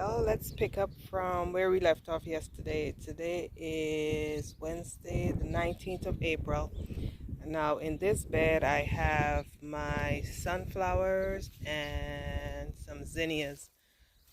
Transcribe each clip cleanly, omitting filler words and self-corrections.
Well, let's pick up from where we left off yesterday. Today is Wednesday, the 19th of April. Now, in this bed, I have my sunflowers and some zinnias.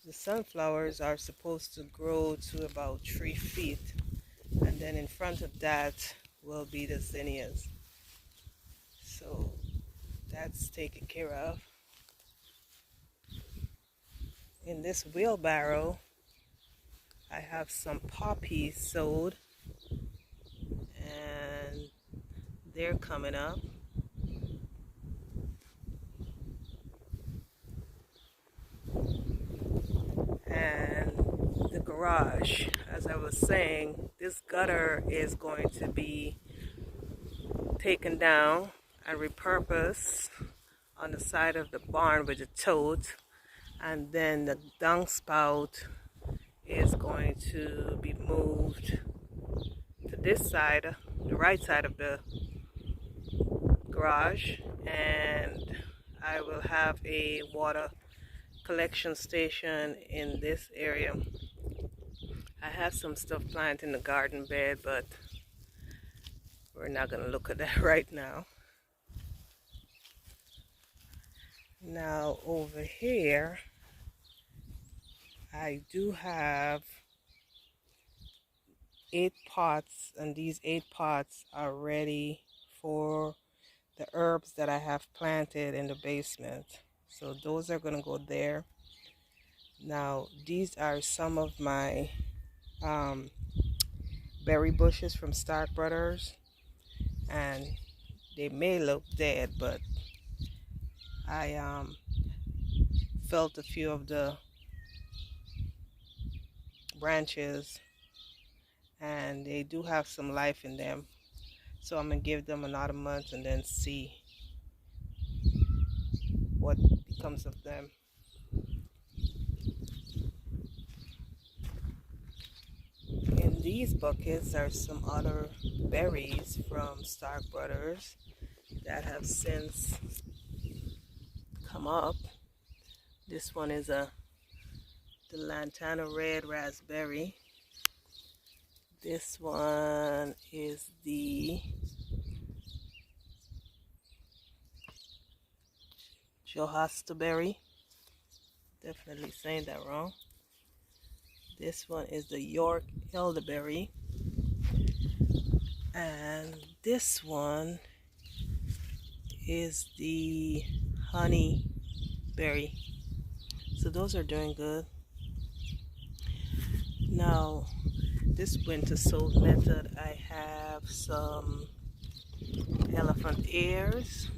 The sunflowers are supposed to grow to about 3 feet, and then in front of that will be the zinnias. So that's taken care of. In this wheelbarrow, I have some poppies sowed, and they're coming up. And the garage, as I was saying, this gutter is going to be taken down and repurposed on the side of the barn with the tote, and then the downspout is going to be moved to this side, the right side of the garage, and I will have a water collection station in this area. I have some stuff planted in the garden bed, but we're not going to look at that right now. Now over here, I do have 8 pots, and these 8 pots are ready for the herbs that I have planted in the basement. So those are going to go there. Now these are some of my berry bushes from Stark Brothers, and they may look dead, but I felt a few of the branches and they do have some life in them, so I'm gonna give them another month and then see what becomes of them. In these buckets are some other berries from Stark Brothers that have since come up. This one is the Lantana Red Raspberry. This one is the Johastaberry. Definitely saying that wrong. This one is the York Elderberry. And this one is the Honey Berry. So those are doing good. Now, this winter sold method, I have some elephant ears.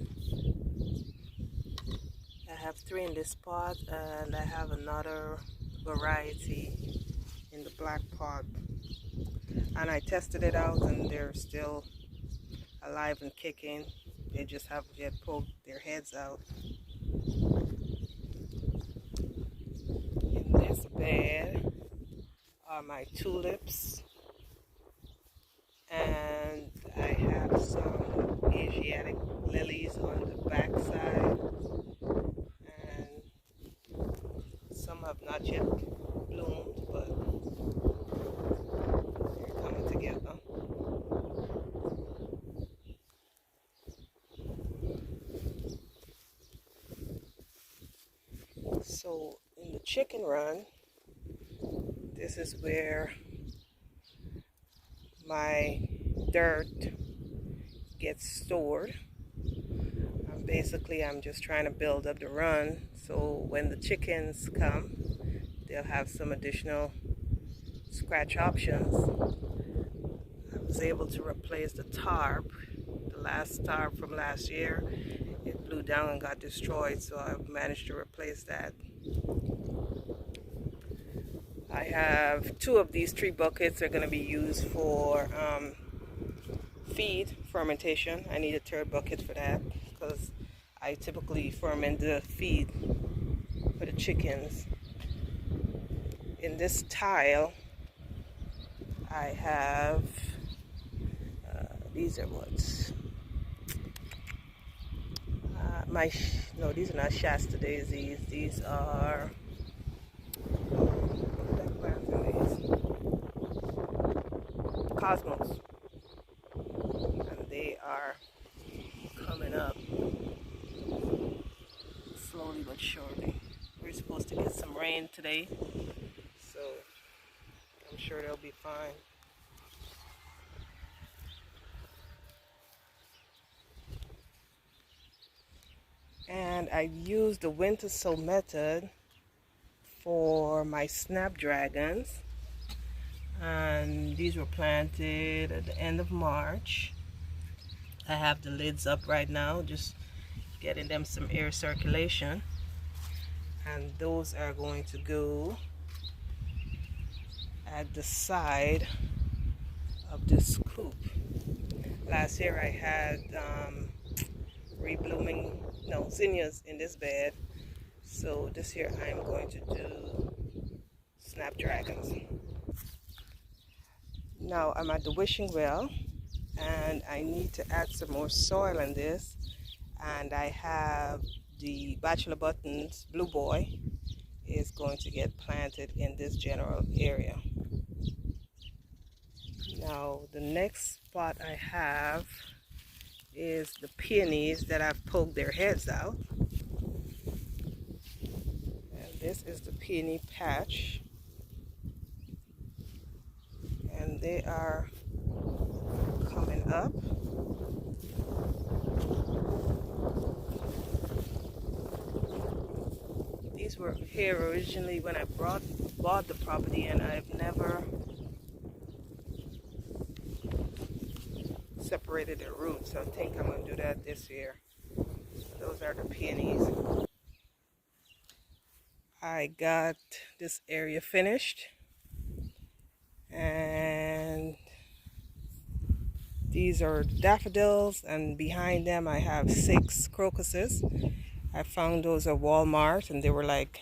I have 3 in this pot, and I have another variety in the black pot. And I tested it out, and they're still alive and kicking. They just haven't yet poked their heads out. In this bed are my tulips, and I have some Asiatic lilies on the back side, and some have not yet bloomed, but they're coming together. So in the chicken run, this is where my dirt gets stored. Basically, I'm just trying to build up the run, so when the chickens come, they'll have some additional scratch options. I was able to replace the tarp, the last tarp from last year. It blew down and got destroyed, so I've managed to replace that. I have 2 of these 3 buckets. They're going to be used for feed fermentation. I need a 3rd bucket for that because I typically ferment the feed for the chickens. In this tile, I have these are what? No, these are not Shasta daisies. These are cosmos, and they are coming up slowly but surely. We're supposed to get some rain today, so I'm sure they'll be fine. And I used the winter sow method for my snapdragons, and these were planted at the end of March. I have the lids up right now, just getting them some air circulation, and those are going to go at the side of this coop. Last year I had reblooming zinnias in this bed, so this year I'm going to do snapdragons. Now I'm at the wishing well, and I need to add some more soil in this, and I have the bachelor buttons blue boy is going to get planted in this general area. Now the next spot I have is the peonies that I've poked their heads out, and this is the peony patch, and they are coming up. These were here originally when I bought the property, and I've never separated the roots, so I think I'm going to do that this year. Those are the peonies. I got this area finished, and these are daffodils, and behind them I have 6 crocuses. I found those at Walmart, and they were like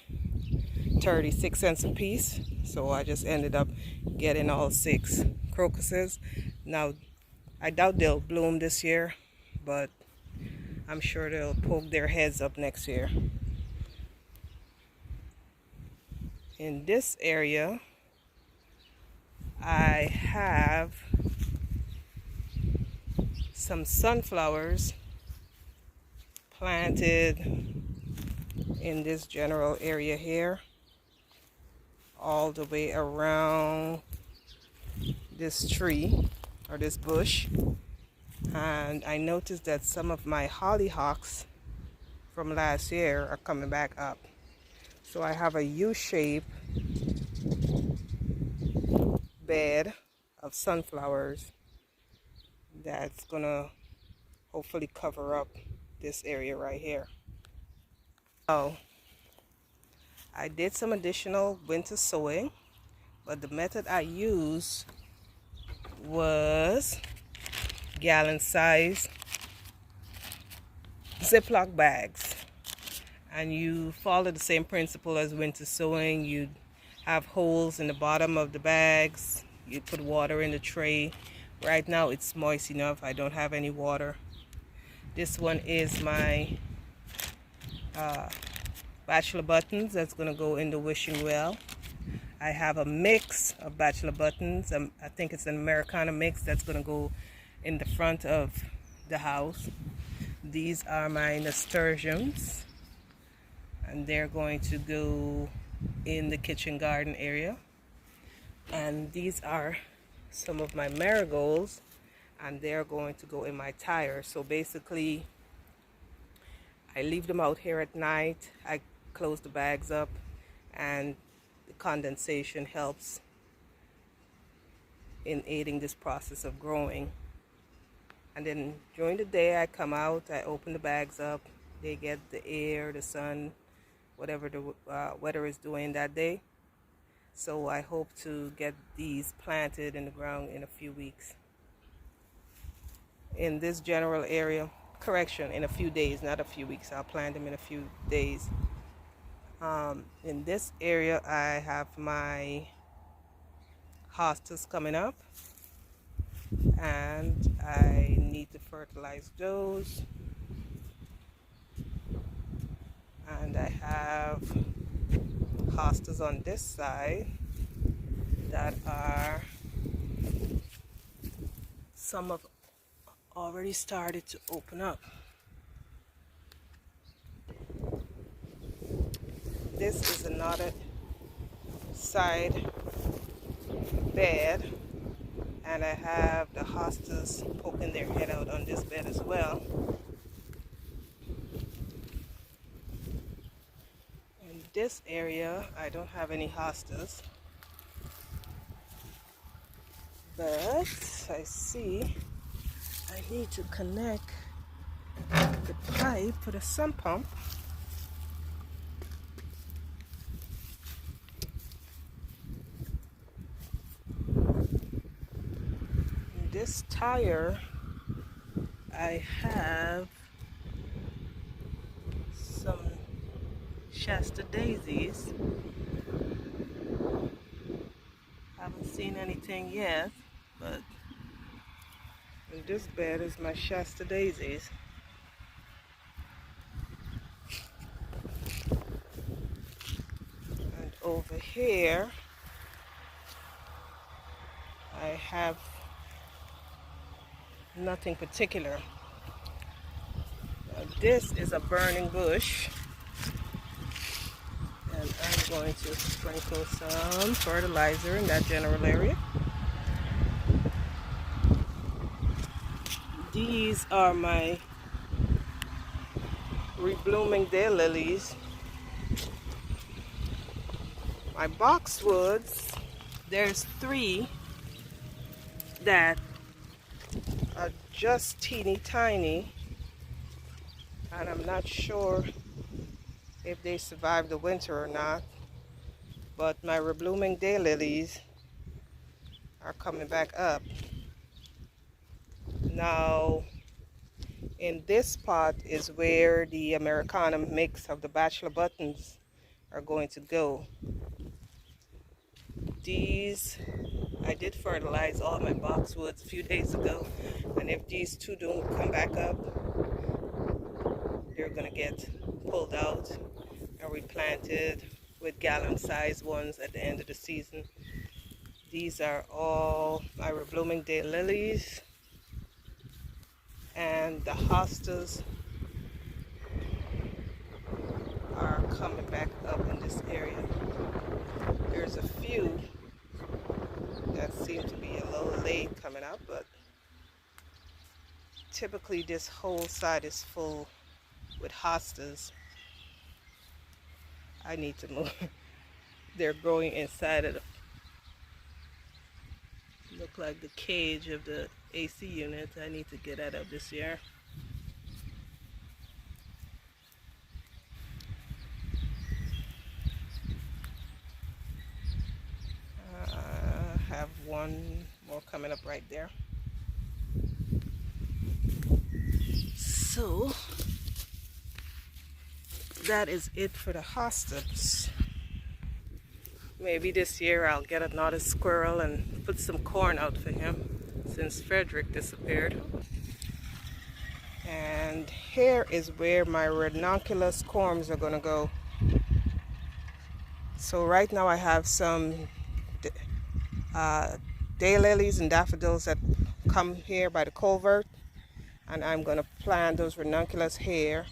36 cents a piece, so I just ended up getting all 6 crocuses. Now I doubt they'll bloom this year, but I'm sure they'll poke their heads up next year. In this area I have some sunflowers planted in this general area here, all the way around this tree or this bush. And I noticed that some of my hollyhocks from last year are coming back up. So I have a U-shaped bed of sunflowers that's gonna hopefully cover up this area right here. Oh, I did some additional winter sowing, but the method I used was gallon size Ziploc bags, and you follow the same principle as winter sowing. You have holes in the bottom of the bags, you put water in the tray. Right now it's moist enough, I don't have any water. This one is my bachelor buttons that's going to go in the wishing well. I have a mix of bachelor buttons. I think it's an Americana mix that's going to go in the front of the house. These are my nasturtiums, and they're going to go in the kitchen garden area. And these are some of my marigolds, and they're going to go in my tire. So basically I leave them out here at night, I close the bags up, and the condensation helps in aiding this process of growing. And then during the day I come out, I open the bags up, they get the air, the sun, whatever the weather is doing that day. So I hope to get these planted in the ground in a few weeks. In this general area, correction, in a few days, not a few weeks. I'll plant them in a few days. In this area I have my hostas coming up, and I need to fertilize those. And I have hostas on this side that are some have already started to open up. This is another side bed, and I have the hostas poking their head out on this bed as well. In this area, I don't have any hostas, but I see I need to connect the pipe for the sump pump. In this tire, I have some Shasta daisies. Haven't seen anything yet, but in this bed is my Shasta daisies. And over here, I have nothing particular. Now, this is a burning bush, and I'm going to sprinkle some fertilizer in that general area. These are my reblooming daylilies. My boxwoods, there's 3 that are just teeny tiny, and I'm not sure if they survived the winter or not, but my reblooming daylilies are coming back up. Now, in this pot is where the Americana mix of the bachelor buttons are going to go. These, I did fertilize all my boxwoods a few days ago, and if these 2 don't come back up, they're gonna get pulled out and replanted with gallon-sized ones at the end of the season. These are all my reblooming daylilies, and the hostas are coming back up in this area. There's a few that seem to be a little late coming up, but typically this whole side is full with hostas. I need to move. They're growing inside of the, look like the cage of the AC unit. I need to get that up this year. Have one more coming up right there. So that is it for the hostas. Maybe this year I'll get another squirrel and put some corn out for him since Frederick disappeared. And here is where my ranunculus corms are going to go. So right now I have some daylilies and daffodils that come here by the culvert, and I'm going to plant those ranunculus here.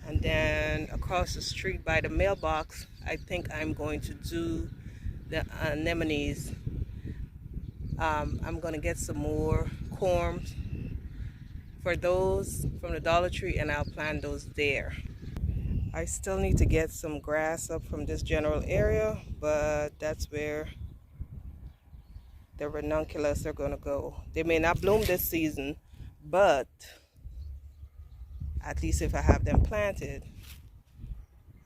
And then across the street by the mailbox, I think I'm going to do the anemones. I'm going to get some more corms for those from the Dollar Tree, and I'll plant those there. I still need to get some grass up from this general area, but that's where the ranunculus are going to go. They may not bloom this season, but at least if I have them planted,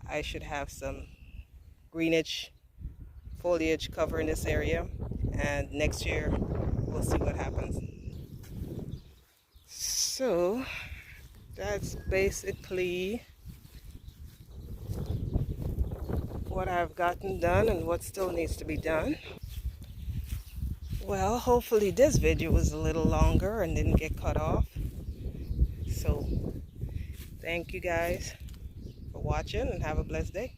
I should have some greenish foliage covering this area, and next year we'll see what happens. So that's basically what I've gotten done and what still needs to be done. Well, hopefully this video was a little longer and didn't get cut off. So thank you guys for watching, and have a blessed day.